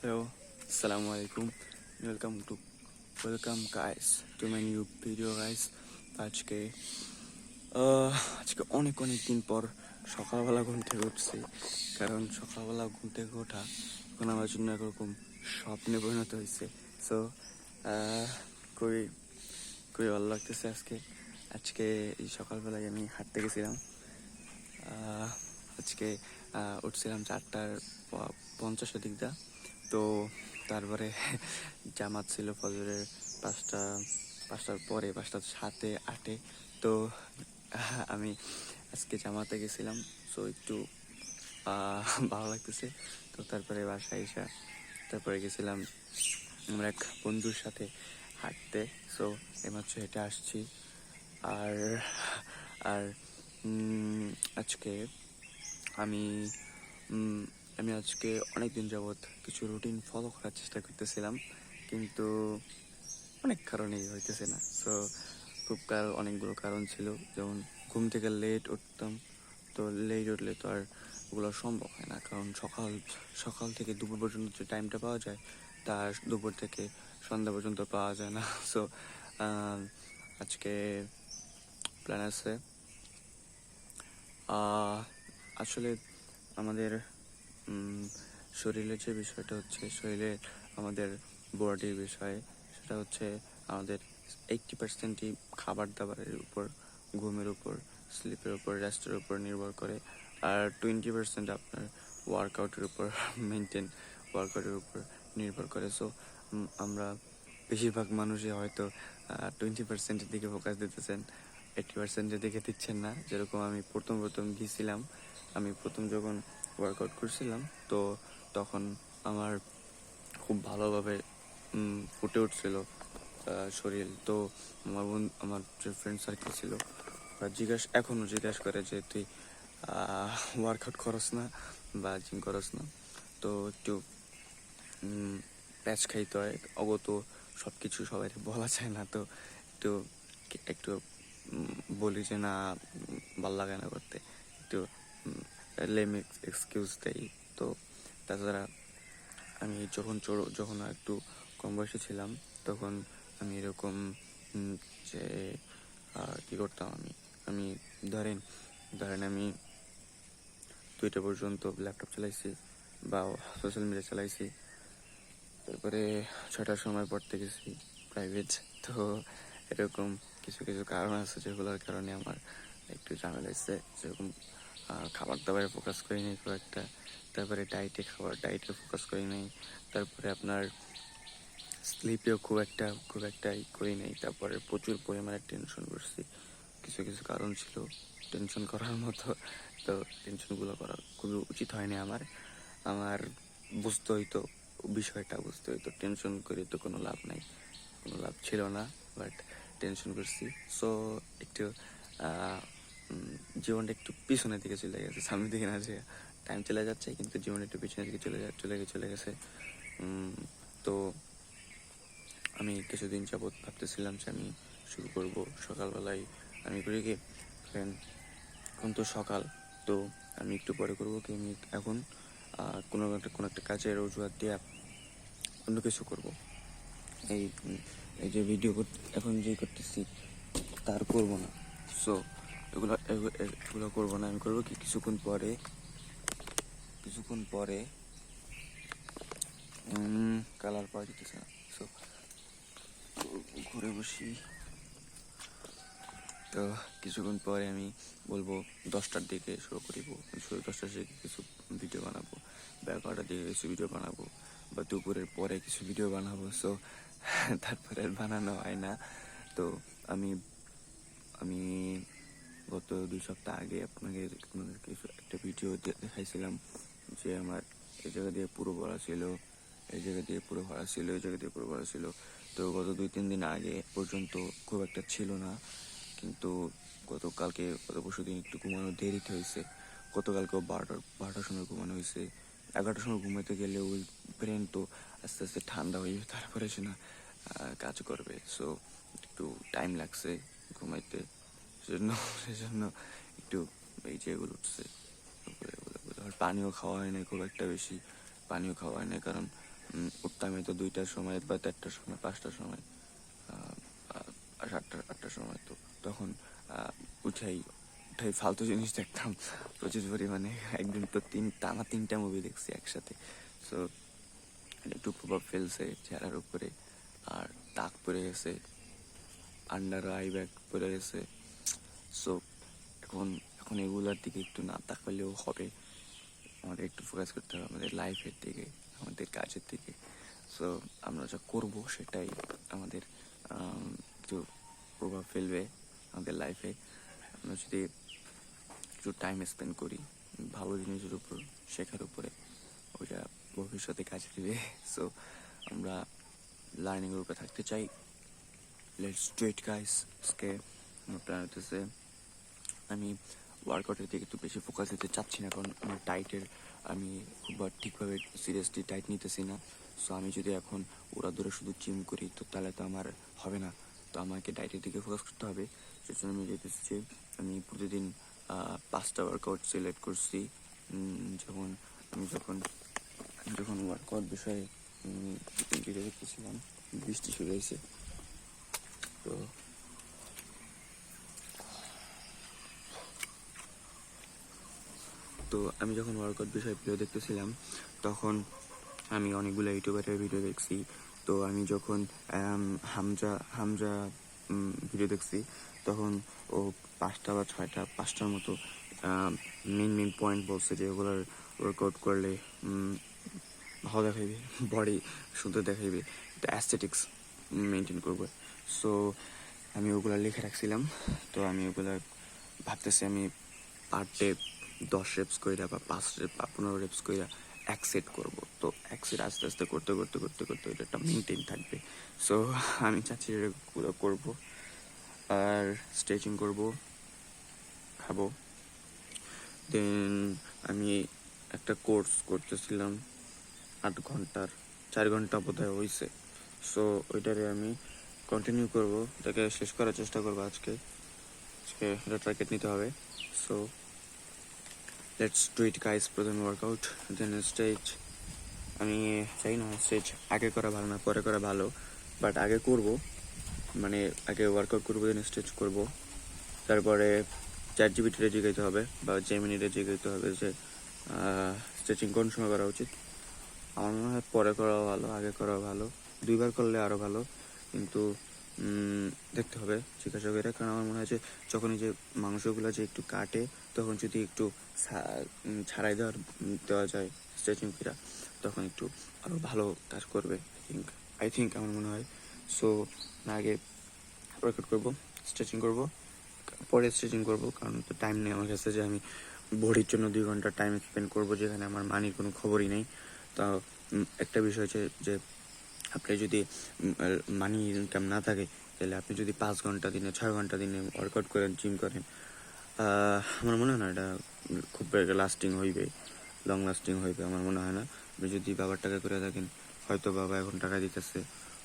Hello, Assalamu alaikum. Welcome guys to my new video guys. আজকে আজকে অনেক দিন পর সকালবেলা ঘুম থেকে উঠছি, কারণ সকালবেলা ঘুম থেকে ওঠা এখন আমার জন্য একরকম স্বপ্নে পরিণত হয়েছে। সো খুবই খুবই ভালো লাগতেছে আজকে। আজকে এই সকালবেলায় আমি হাঁটতে গেছিলাম। আজকে উঠছিলাম 4:50 দিক দা। তো তারপরে জামাত ছিল ফজরের 5টার পরে, 5:07-8। তো আমি আজকে জামাতে গেছিলাম। সো একটু ভালো লাগতেছে। তো তারপরে বাসায় এসে তারপরে গেছিলাম আমার এক বন্ধুর সাথে হাঁটতে। সো এইমাত্র হেঁটে আসছি। আর আর আজকে আমি আমি আজকে অনেক দিন যাবৎ কিছু রুটিন ফলো করার চেষ্টা করতেছিলাম, কিন্তু অনেক কারণেই হইতেছে না। সো অনেকগুলো কারণ ছিল, যেমন ঘুম থেকে লেট উঠতাম। তো লেট উঠলে তো আর ওগুলো সম্ভব হয় না, কারণ সকাল থেকে দুপুর পর্যন্ত যে টাইমটা পাওয়া যায় তা দুপুর থেকে সন্ধ্যা পর্যন্ত পাওয়া যায় না। সো আজকে প্ল্যান আছে আসলে আমাদের শরীরের যে বিষয়টা হচ্ছে, শরীরের আমাদের বডির বিষয়, সেটা হচ্ছে আমাদের 80%ই খাবার দাবারের উপর, ঘুমের উপর, স্লিপের উপর, রেস্টের উপর নির্ভর করে। আর 20% আপনার ওয়ার্কআউটের উপর ওয়ার্কআউটের উপর নির্ভর করে। সো আমরা বেশিরভাগ মানুষই হয়তো 20%-এর দিকে ফোকাস দিতেছেন, 80%-এর দিকে দিচ্ছেন না। যেরকম আমি প্রথম দিয়েছিলাম। আমি প্রথম যখন ওয়ার্কআউট করছিলাম, তো তখন আমার খুব ভালোভাবে ফুটে উঠছিল শরীর। তো আমার যে ফ্রেন্ড সার্কেল ছিল এখনও জিজ্ঞাসা করে যে তুই ওয়ার্কআউট করস না বা জিম করস না। তো একটু প্যাচ খাইতে হয়, অগত সব কিছু সবাই বলা যায় না। তো একটু একটু বলি যে না, ভাল লাগে না করতে, একটু লেম এক্সকিউজ দেই। তো তাছাড়া আমি যখন একটু কম বয়সে ছিলাম, তখন আমি এরকম যে কী করতাম, আমি ধরেন আমি 2টা পর্যন্ত ল্যাপটপ চালাইছি বা সোশ্যাল মিডিয়া চালাইছি। তারপরে 6টার সময় পড়তে গেছি প্রাইভেট। তো এরকম কিছু কারণ আছে যেগুলোর কারণে আমার একটু ঝামেলা হয়েছে। যেরকম খাবার দাবারে ফোকাস করি নাই খুব একটা, তারপরে ডায়েটে ফোকাস করি নাই, তারপরে আপনার স্লিপেও খুব একটা করি নাই, তারপরে প্রচুর পরিমাণে টেনশন করছি। কিছু কারণ ছিল টেনশন করার মতো। তো টেনশনগুলো করা খুবই উচিত হয়নি আমার বিষয়টা বুঝতে হইতো। টেনশন করে তো কোনো লাভ নাই, কোনো লাভ ছিল না, বাট টেনশন করছি। সো একটু জীবনটা একটু পিছনের দিকে চলে গেছে, সামনের দিকে না, যে টাইম চলে যাচ্ছে কিন্তু জীবনটা একটু পিছনের দিকে চলে গেছে। তো আমি কিছুদিন যাবৎ ভাবতেছিলাম যে আমি শুরু করব সকালবেলায়। আমি করি কি, এখন তো সকাল, তো আমি একটু পরে করবো কি, আমি এখন কোনো একটা কাজের অজুহাত দিয়ে অন্য কিছু করবো। এই যে ভিডিও এখন যে করতেছি তার করবো না। সো এগুলো করবো না। আমি করবো কি, কিছুক্ষণ পরে কালার পাওয়া যেতেছে না। সো ঘুরে বসি। তো কিছুক্ষণ পরে আমি বলবো 10টার দিকে শুরু করিব। 10টার দিকে কিছু ভিডিও বানাবো, বা 11টার দিকে কিছু ভিডিও বানাবো, বা দুপুরের পরে কিছু ভিডিও বানাবো। সো তারপরে বানানো হয় না। তো আমি আমি গত 2 সপ্তাহ আগে আপনাদেরকে একটা ভিডিও দেখাইছিলাম যে আমার এই জায়গা দিয়ে পুরো ভরা ছিল, এই জায়গা দিয়ে পুরো ভরা ছিল, এই জায়গা দিয়ে পুরো ভরা ছিল। তো গত 2-3 দিন আগে পর্যন্ত খুব একটা ছিল না, কিন্তু গত পরশু দিন একটু ঘুমানো দেরিতে হয়েছে। গতকালকেও 12টার সময় ঘুমানো হয়েছে। 11টার সময় ঘুমাতে গেলে ওই ব্রেন তো আস্তে আস্তে ঠান্ডা হয়ে তারপরে সে না কাজ করবে। সো একটু টাইম লাগছে ঘুমাইতে, সেজন্য একটু এই যে এগুলো উঠছে। আর পানিও খাওয়া হয় না খুব একটা বেশি, কারণ উঠতাম এই তো 2টার সময় বা 4টার সময়, 5টার সময়, 8টার সময়। তো তখন উঠাই উঠাই ফালতু জিনিস দেখতাম প্রচুর পরিমাণে। একদিন তো টানা 3টা মুভি দেখছি একসাথে। সো একটু প্রভাব ফেলছে চেহারার উপরে, আর দাগ পড়ে গেছে, আন্ডার আই ব্যাগ পড়ে গেছে। সো এখন এখন এগুলার দিকে একটু না তাকালেও হবে, আমাদের একটু ফোকাস করতে হবে আমাদের লাইফের দিকে, আমাদের কাজের দিকে। সো আমরা যা করব সেটাই আমাদের একটু প্রভাব ফেলবে আমাদের লাইফে। আমরা যদি একটু টাইম স্পেন্ড করি ভালো জিনিসের উপর, শেখার উপরে, ওইটা ভবিষ্যতে কাজে দেবে। সো আমরা লার্নিং গ্রুপে থাকতে চাই। Let's do it guys. আজকে আমার প্ল্যান হতেছে আমি ওয়ার্কআউটের দিকে একটু বেশি ফোকাস দিতে চাচ্ছি না, কারণ আমার ডায়েটের আমি খুব ঠিকভাবে সিরিয়াসলি ডায়েট নিতেছি না। সো আমি যদি এখন ওরা ধরে শুধু জিম করি তো তাহলে তো আমার হবে না। তো আমাকে ডায়েটের দিকে ফোকাস করতে হবে। সেজন্য আমি যেতেছি যে আমি প্রতিদিন 5টা ওয়ার্কআউট সিলেক্ট করছি। যখন আমি যখন যখন ওয়ার্কআউট বিষয়ে ভিডিও দেখতেছিলাম, বৃষ্টি শুরু হয়েছে। তো তো আমি যখন ওয়ার্কআউট বিষয়ে ভিডিও দেখতেছিলাম তখন আমি অনেকগুলো ইউটিউবারের ভিডিও দেখছি। তো আমি যখন হামজা হামজা ভিডিও দেখছি তখন ও 5টা বা 5টার মতো মেন পয়েন্ট বলছে যে ওগুলোর ওয়ার্কআউট করলে ভালো দেখাইবে, বডি সুন্দর দেখাইবে, একটা অ্যাস্থেটিক্স মেনটেন করবে। সো আমি ওগুলো লিখে রাখছিলাম। তো আমি ওগুলো ভাবতেছি আমি পার ডে 10 রেপস কইরা বা 5 রেপ বা 15 রেপস কইরা এক সেট করবো। তো এক সেট আস্তে আস্তে করতে করতে করতে করতে এটা একটা মেনটেন থাকবে। সো আমি চাচ্ছি এগুলো করবো, আর স্ট্রেচিং করবো, খাবো। দেন আমি একটা কোর্স করতেছিলাম 8 ঘন্টার, 4 ঘন্টা বোধহয় হয়েছে। সো ওইটারে আমি কন্টিনিউ করবো, এটাকে শেষ করার চেষ্টা করবো আজকে এটা টার্গেট নিতে হবে। So let's do it guys. প্রথম ওয়ার্কআউট, দেন স্ট্রেচ। আমি চাই না স্ট্রেচ আগে করা ভালো না পরে করা ভালো, বাট আগে করব, মানে আগে ওয়ার্কআউট করবো দেন স্ট্রেচ করব। তারপরে ChatGPT-তে জিজ্ঞাসা হবে বা জেমিনিতে জিজ্ঞাসা হবে যে স্ট্রেচিং কোন সময় করা উচিত। আমার মনে হয় পরে করাও ভালো, আগে করাও ভালো, 2বার করলে আরও ভালো। কিন্তু দেখতে হবে জিজ্ঞাসা করে, কারণ আমার মনে হয় যে যখন যে মাংসগুলো যে একটু কাটে তখন যদি একটু ছাড়াই দেওয়া যায় স্ট্রেচিং করে, তখন একটু আরও ভালো কাজ করবে আই থিঙ্ক আমার মনে হয়। সো আগে ওয়ার্কআউট করবো, স্ট্রেচিং করবো, পরে স্ট্রেচিং করবো, কারণ তো টাইম নেই আমার কাছে যে আমি বডির জন্য 2 ঘন্টা টাইম স্পেন্ড করবো যেখানে আমার মানির কোনো খবরই নেই। তো একটা বিষয় হচ্ছে যে আপনি যদি মানি ইনকাম না থাকে তাহলে আপনি যদি 5 ঘন্টা দিনে 6 ঘন্টা দিনে ওয়ার্কআউট করেন, জিম করেন, আমার মনে হয় না এটা খুব লাস্টিং হইবে, লং লাস্টিং হইবে আমার মনে হয় না। আপনি যদি বাবার টাকা করে থাকেন, হয়তো বাবা এখন টাকা দিতেছে,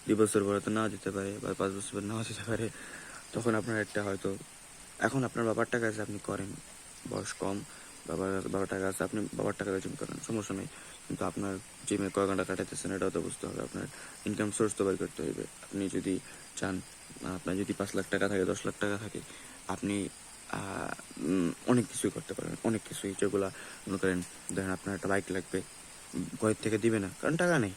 2 বছর পরে তো নাও দিতে পারে বা 5 বছর পরে নাও দিতে পারে। তখন আপনার একটা হয়তো এখন আপনার বাবার টাকা আছে, আপনি করেন, বয়স কম, বাবার টাকা আছে, আপনি বাবার টাকা জিম করেন, সমস্যা নেই। কিন্তু আপনার জিমে কয় ঘন্টা কাটাইতেছেন এটাও তো বুঝতে হবে। আপনার ইনকাম সোর্স তো বের করতে হবে। আপনি যদি চান, আপনার যদি 5 লাখ টাকা থাকে, 10 লাখ টাকা থাকে, আপনি অনেক কিছুই করতে পারেন, অনেক কিছুই, যেগুলো মনে করেন ধরেন আপনার একটা বাইক লাগবে, ঘরের থেকে দিবে না কারণ টাকা নেই।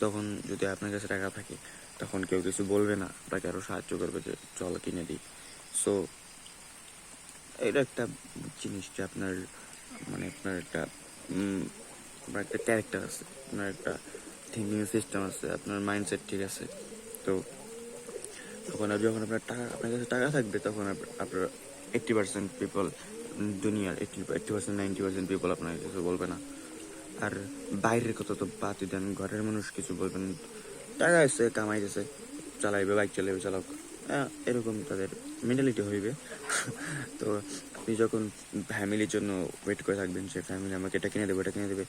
তখন যদি আপনার কাছে টাকা থাকে তখন কেউ কিছু বলবে না, আপনাকে আরও সাহায্য করবে যে চল কিনে দিই। সো এটা একটা জিনিস যে আপনার মানে আপনার একটা ক্যারেক্টার আছে, আপনার একটা থিঙ্কিং সিস্টেম আছে, আপনার মাইন্ডসেট ঠিক আছে। তো তখন যখন আপনার কাছে টাকা থাকবে তখন আপনার 80% পিপল, দুনিয়ার 80% 90% পিপল আপনার কিছু বলবে না। আর বাইরের কথা তো বাদই দেন, ঘরের মানুষ কিছু বলবেন, টাকা আছে কামাইতেছে, চালাইবে, বাইক চালাইবে, চালাক, এরকম তাদের মেন্টালিটি হইবে। তো আপনি যখন ফ্যামিলির জন্য ওয়েট করে থাকবেন যে ফ্যামিলি আমাকে এটা কিনে দেবে, এটা কিনে দেবে,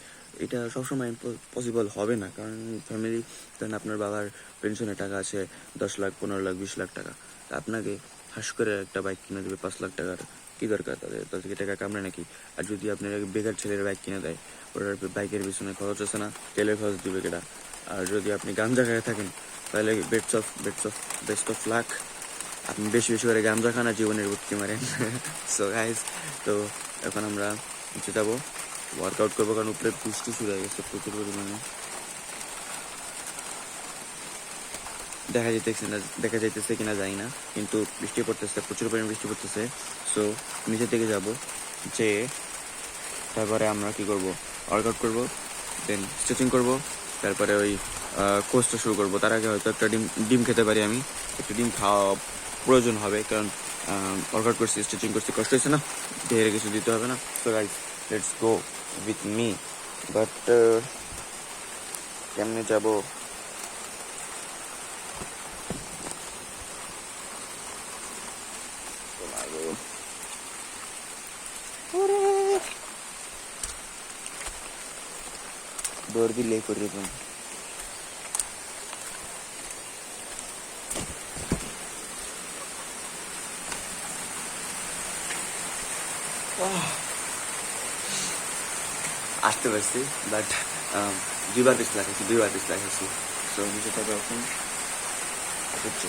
এটা সবসময় পসিবল হবে না। কারণ ফ্যামিলি, ধরেন আপনার বাবার পেনশনে টাকা আছে 10 লাখ, 15 লাখ, 20 লাখ টাকা, তা আপনাকে হাস করে একটা বাইক কিনে দেবে 5 লাখ টাকার, কী দরকার তাদেরকে টাকা কামড়ে নাকি? আর যদি আপনার বেকার ছেলের বাইক কিনে দেয়, ওটার বাইকের পিছনে খরচ আছে না, তেলের খরচ দিবে কেটা? আর যদি আপনি গাঞ্জা খেয়ে থাকেন, তাহলে বেস্ট অফ লাক, আপনি বেশি বেশি করে গাঞ্জা খান আর জীবনের উঠতে মারেন। সো গাইজ, তো এখন আমরা নিচে যাবো, ওয়ার্কআউট করবো, কারণ উপরে বৃষ্টি শুরু হয়ে গেছে প্রচুর পরিমাণে। দেখা যাইতেছে কিনা জানি না, কিন্তু বৃষ্টি পড়তেছে, প্রচুর পরিমাণে বৃষ্টি পড়তেছে। সো নিচের দিকে যাব, যে তারপরে আমরা কি করব, ওয়ার্কআউট করব, দেন স্ট্রেচিং করব, তারপরে ওই কোর্সটা শুরু করব। তার আগে হয়তো একটা ডিম খেতে পারি, আমি একটা ডিম খাওয়া প্রয়োজন হবে, কারণ ওয়ার্কআউট করছি, স্ট্রেচিং করছি, কষ্ট হয়েছে না, ঢেরে কিছু দিতে হবে না। So guys, let's go with me. But কেমনে যাব? দৌড় দিলে করে দেবেন। আসতে পারছি, বাট দুইবার পিছলা খাইছি। সো নিচে থাকা এখন হচ্ছে